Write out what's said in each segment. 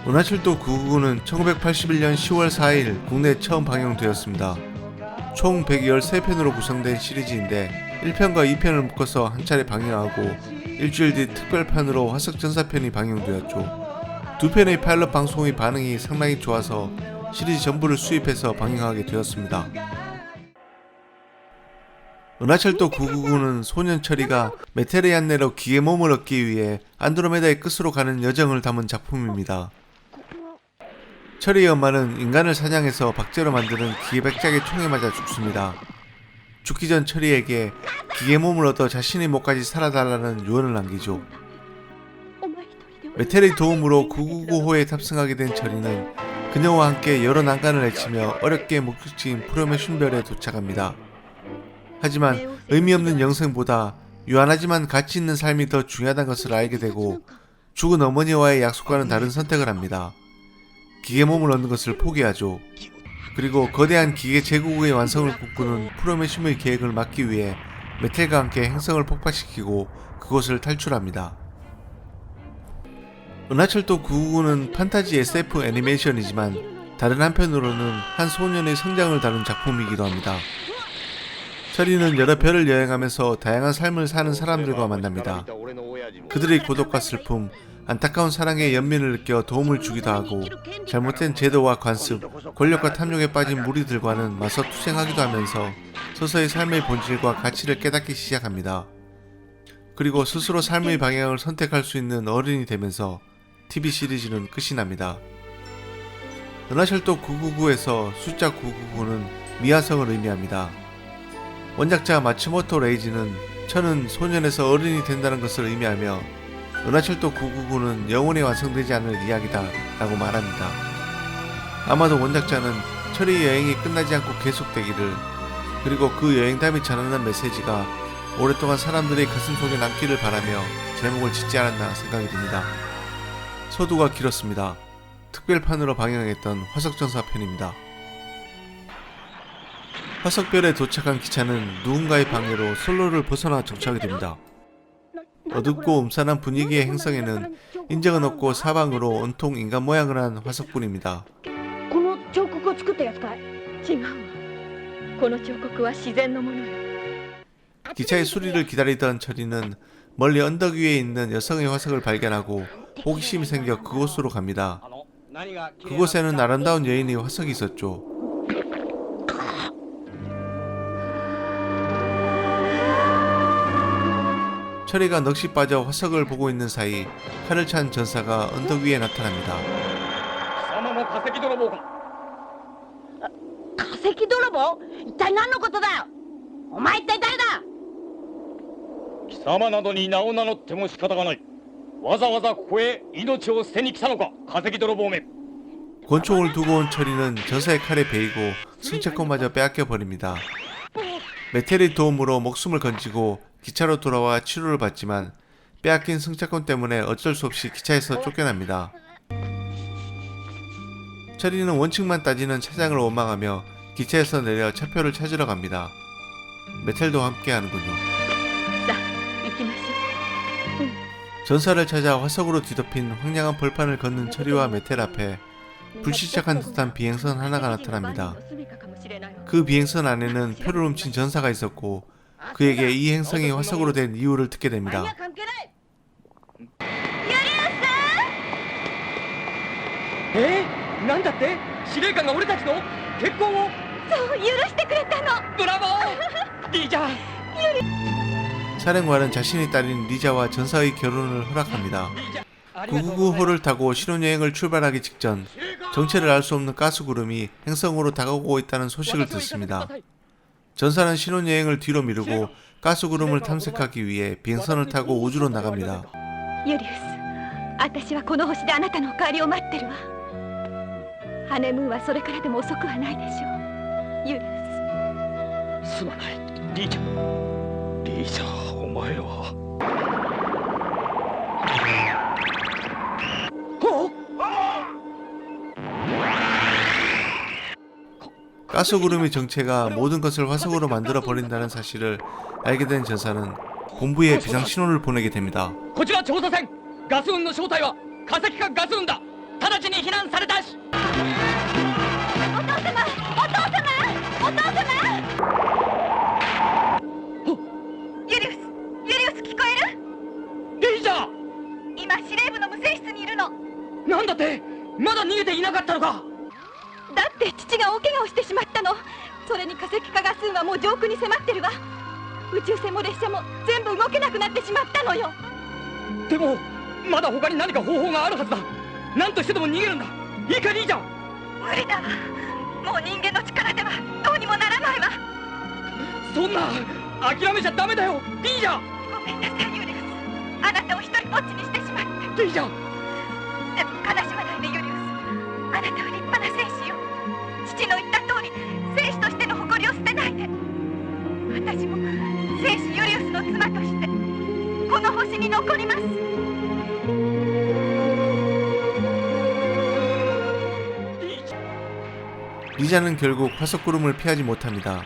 은하철도 999는 1981년 10월 4일 국내에 처음 방영되었습니다. 총 113편으로 구성된 시리즈인데 1편과 2편을 묶어서 한 차례 방영하고 일주일 뒤 특별판으로 화석전사편이 방영되었죠. 두 편의 파일럿 방송의 반응이 상당히 좋아서 시리즈 전부를 수입해서 방영하게 되었습니다. 은하철도 999는 소년 철이가 메테리안네로 기계 몸을 얻기 위해 안드로메다의 끝으로 가는 여정을 담은 작품입니다. 철이의 엄마는 인간을 사냥해서 박제로 만드는 기계백작의 총에 맞아 죽습니다. 죽기 전 철이에게 기계 몸을 얻어 자신의 목까지 살아달라는 유언을 남기죠. 메텔의 도움으로 999호에 탑승하게 된 철이는 그녀와 함께 여러 난관을 헤치며 어렵게 목적지인 프로메슌별에 도착합니다. 하지만 의미 없는 영생보다 유한하지만 가치 있는 삶이 더 중요하다는 것을 알게 되고 죽은 어머니와의 약속과는 다른 선택을 합니다. 기계 몸을 얻는 것을 포기하죠. 그리고 거대한 기계 제국의 완성을 꿈꾸는 프로메슘의 계획을 막기 위해 메텔과 함께 행성을 폭파시키고 그곳을 탈출합니다. 은하철도 999는 판타지 SF 애니메이션이지만 다른 한편으로는 한 소년의 성장을 다룬 작품이기도 합니다. 철이는 여러 별을 여행하면서 다양한 삶을 사는 사람들과 만납니다. 그들의 고독과 슬픔, 안타까운 사랑의 연민을 느껴 도움을 주기도 하고 잘못된 제도와 관습, 권력과 탐욕에 빠진 무리들과는 맞서 투쟁하기도 하면서 서서히 삶의 본질과 가치를 깨닫기 시작합니다. 그리고 스스로 삶의 방향을 선택할 수 있는 어른이 되면서 TV 시리즈는 끝이 납니다. 은하철도 999에서 숫자 999는 미화성을 의미합니다. 원작자 마츠모토 레이지는 철은 소년에서 어른이 된다는 것을 의미하며 은하철도 999는 영원히 완성되지 않을 이야기다 라고 말합니다. 아마도 원작자는 철의 여행이 끝나지 않고 계속되기를, 그리고 그 여행담이 전하는 메시지가 오랫동안 사람들의 가슴속에 남기를 바라며 제목을 짓지 않았나 생각이 듭니다. 서두가 길었습니다. 특별판으로 방영했던 화석전사편입니다. 화석별에 도착한 기차는 누군가의 방해로 선로를 벗어나 정차하게 됩니다. 어둡고 음산한 분위기의 행성에는 인적은 없고 사방으로 온통 인간 모양을 한 화석뿐입니다. 기차의 수리를 기다리던 철이는 멀리 언덕 위에 있는 여성의 화석을 발견하고 호기심이 생겨 그곳으로 갑니다. 그곳에는 아름다운 여인의 화석이 있었죠. 철이가 넋이 빠져 화석을 보고 있는 사이 칼을 찬 전사가 언덕 위에 나타납니다. 권총을 두고 온 철이는 전사의 칼에 베이고 승차권마저 빼앗겨 버립니다. 메텔의 도움으로 목숨을 건지고 기차로 돌아와 치료를 받지만 빼앗긴 승차권 때문에 어쩔 수 없이 기차에서 쫓겨납니다. 철이는 원칙만 따지는 차장을 원망하며 기차에서 내려 차표를 찾으러 갑니다. 메텔도 함께 하는군요. 전사를 찾아 화석으로 뒤덮인 황량한 벌판을 걷는 철이와 메텔 앞에 불시착한 듯한 비행선 하나가 나타납니다. 그 비행선 안에는 표를 훔친 전사가 있었고 그에게 이 행성이 화석으로 된 이유를 듣게 됩니다. 사령관은 자신의 딸인 리자와 전사의 결혼을 허락합니다. 999호를 타고 신혼여행을 출발하기 직전 정체를 알 수 없는 가스구름이 행성으로 다가오고 있다는 소식을 듣습니다. 전사는 신혼여행을 뒤로 미루고 가스구름을 탐색하기 위해 비행선을 타고 우주로 나갑니다. 유리우스, 私はこの星であなたのお帰りを待ってるわ。ハネムーンはそれからでも遅くはないでしょう。ユリウス。すまない、リーチャ。リーチャ、お前は。가스구름의 정체가 모든 것을 화석으로 만들어 버린다는 사실을 알게 된 전사는 본부에 비상신호를 보내게 됩니다. 直ちに避難されたし。お父様、お父様、お父様。ユリウス、聞こえる？リーザ今司令部の無線室にいるの。なんだって、まだ逃げていなかったのか。だって父が大怪我をしてしまったの。それに化石化ガスがもう上空に迫ってるわ。宇宙船も列車も全部動けなくなってしまったのよ。でもまだ他に何か方法があるはずだ。何としてでも逃げるんだ。いいかリーザ。無理だわ。もう人間の力ではどうにもならないわ。そんな諦めちゃダメだよリーザ。ごめんなさいユリウス。あなたを一人ぼっちにしてしまった。リーザ。でも悲しまないでユリウス。あなたは立派な戦士よ。父の言った通り戦士としての誇りを捨てないで。私も戦士ユリウスの妻としてこの星に残ります。리자는 결국 화석구름을 피하지 못합니다.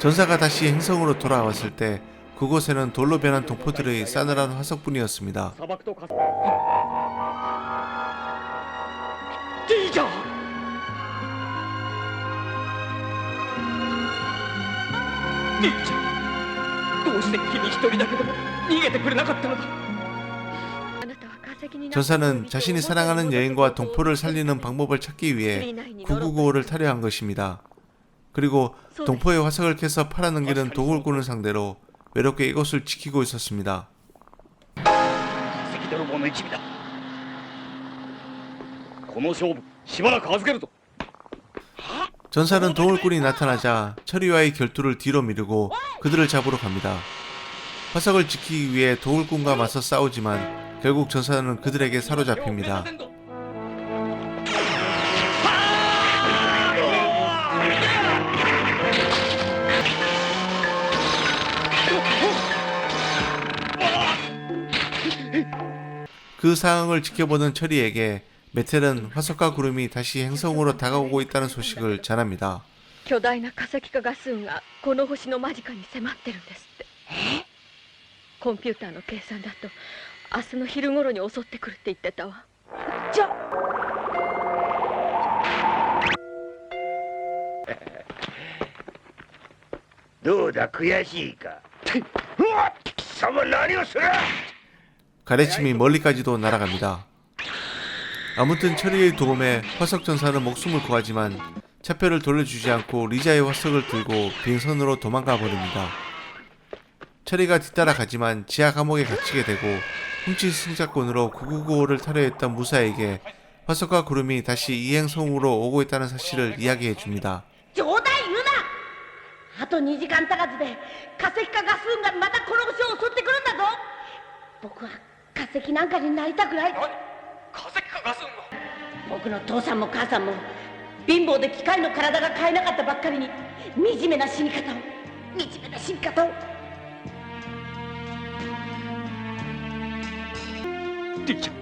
전사가 다시 행성으로 돌아왔을 때 그곳에는 돌로 변한 동포들의 싸늘한 화석뿐이었습니다. 砂漠と化石。リーザ。リーザ、どうして君一人だけでも逃げてくれなかったのだ。 전사는 자신이 사랑하는 여인과 동포를 살리는 방법을 찾기 위해 999호를 타려한 것입니다. 그리고 동포의 화석을 캐서 팔아넘기는 도굴꾼을 상대로 외롭게 이곳을 지키고 있었습니다. 化石泥棒の一味だ。この勝負しばらく預けるぞ。 전사는 도굴꾼이 나타나자 철이와의 결투를 뒤로 미루고 그들을 잡으러 갑니다. 화석을 지키기 위해 도굴꾼과 맞서 싸우지만 결국 전사는 그들에게 사로잡힙니다. 그 상황을 지켜보는 철이에게 메텔은 화석과 구름이 다시 행성으로 다가오고 있다는 소식을 전합니다. 巨大な化石化ガス雲がこの星の間近に迫ってるんですって。コンピューターの計算だと明日の昼頃に襲ってくるって言ってたわ。じゃどうだ悔しいか。うわっ貴様何をする。 가래침이 멀리까지도 날아갑니다. 아무튼 철이의 도움에 화석 전사는 목숨을 구하지만 차표를 돌려주지 않고 리자의 화석을 들고 빈손으로 도망가 버립니다. 철이가 뒤따라가지만 지하 감옥에 갇히게 되고 훔친 승자권으로 999호를 타려 했던 무사에게 화석과 구름이 다시 이 행성으로 오고 있다는 사실을 이야기해 줍니다. 冗談言うな。あと2時間足らずで化石化ガス雲がまたこの星を襲ってくるんだぞ。僕は化石なんかになりたくない。化石化ガス雲が。僕の父さんも母さんも貧乏で機械の体が買えなかったばっかりに惨めな死に方を。リーちゃん、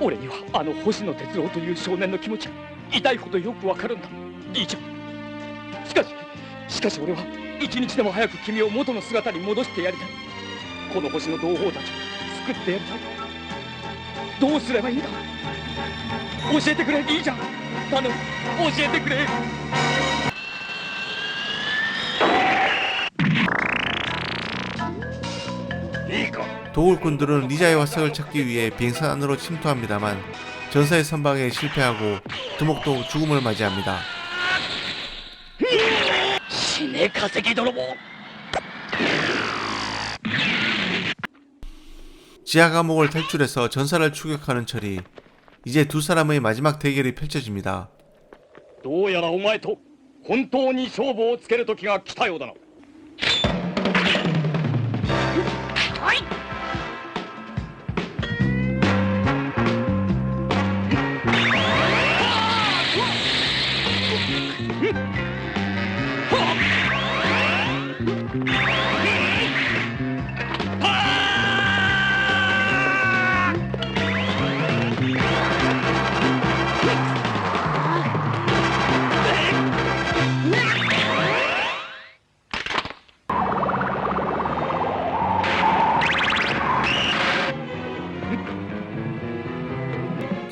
俺にはあの星野哲郎という少年の気持ちが痛いほどよくわかるんだ。リーちゃん、しかし俺は一日でも早く君を元の姿に戻してやりたい。この星の同胞たちを救ってやりたい。どうすればいいんだ。教えてくれリーちゃん、頼む、教えてくれ。 도굴꾼들은 리자의 화석을 찾기 위해 비행선 안으로 침투합니다만 전사의 선방에 실패하고 두목도 죽음을 맞이합니다. 신의 가세기泥棒. 지하 감옥을 탈출해서 전사를 추격하는 철이 이제 두 사람의 마지막 대결이 펼쳐집니다. どうやらお前と本当に勝負をつける時が来たようだな。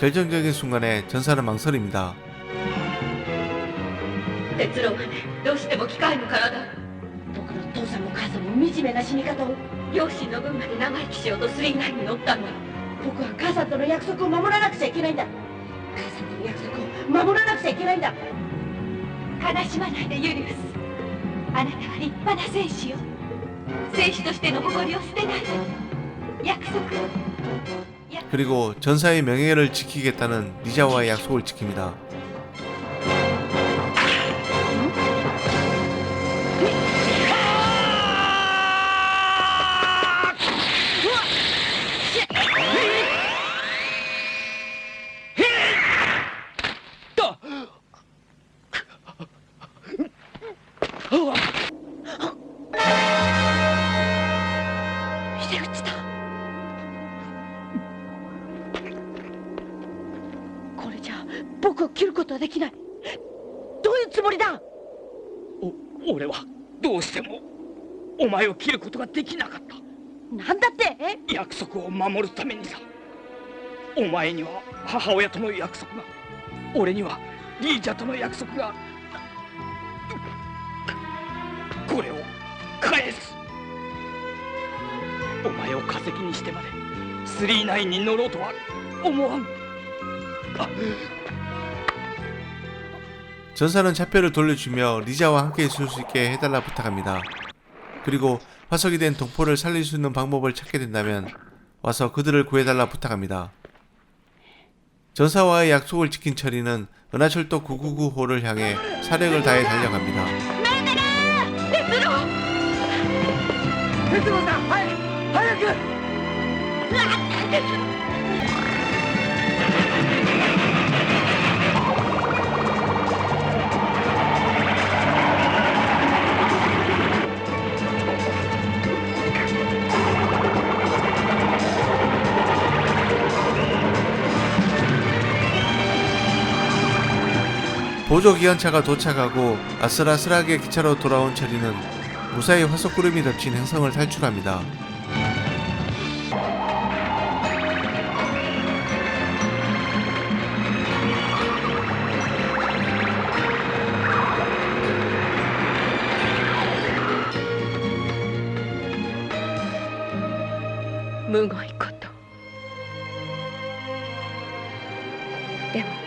결정적인 순간에 전사는 망설입니다. 鉄郎がねどうしても機械の体僕の父さんも母さんも惨めな死に方を。両親の分まで長生きしようとスリーナインに乗ったんだ僕は母さんとの約束を守らなくちゃいけないんだ。母さんとの約束を守らなくちゃいけないんだ。悲しまないでユリウスあなたは立派な戦士よ戦士としての誇りを捨てないで約束 그리고 전사의 명예를 지키겠다는 리자와의 약속을 지킵니다.僕を切ることはできない。どういうつもりだ。俺はどうしてもお前を切ることができなかった。なんだって。約束を守るためにさ。お前には母親との約束が、俺にはリージャとの約束が。これを返す。お前を化石にしてまで39に乗ろうとは思わん。 전사는 차표를 돌려주며 리자와 함께 있을 수 있게 해달라 부탁합니다. 그리고 화석이 된 동포를 살릴 수 있는 방법을 찾게 된다면 와서 그들을 구해달라 부탁합니다. 전사와의 약속을 지킨 철이는 은하철도 999호를 향해 사력을 다해 달려갑니다. 鉄郎さん、早く！보조기관차가 도착하고 아슬아슬하게 기차로 돌아온 철이는 무사히 화석구름이 덮친 행성을 탈출합니다. 무거이ことでも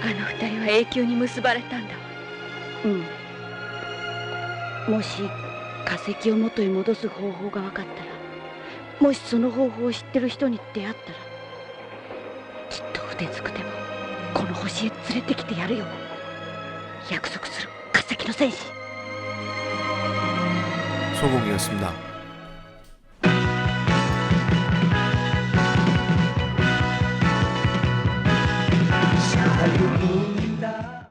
あの二人は永久に結ばれたんだわ。もし化石を元に戻す方法が分かったら、もしその方法を知ってる人に出会ったら、きっと腕つくでもこの星へ連れてきてやるよ。約束する化石の戦士。 소공이었습니다.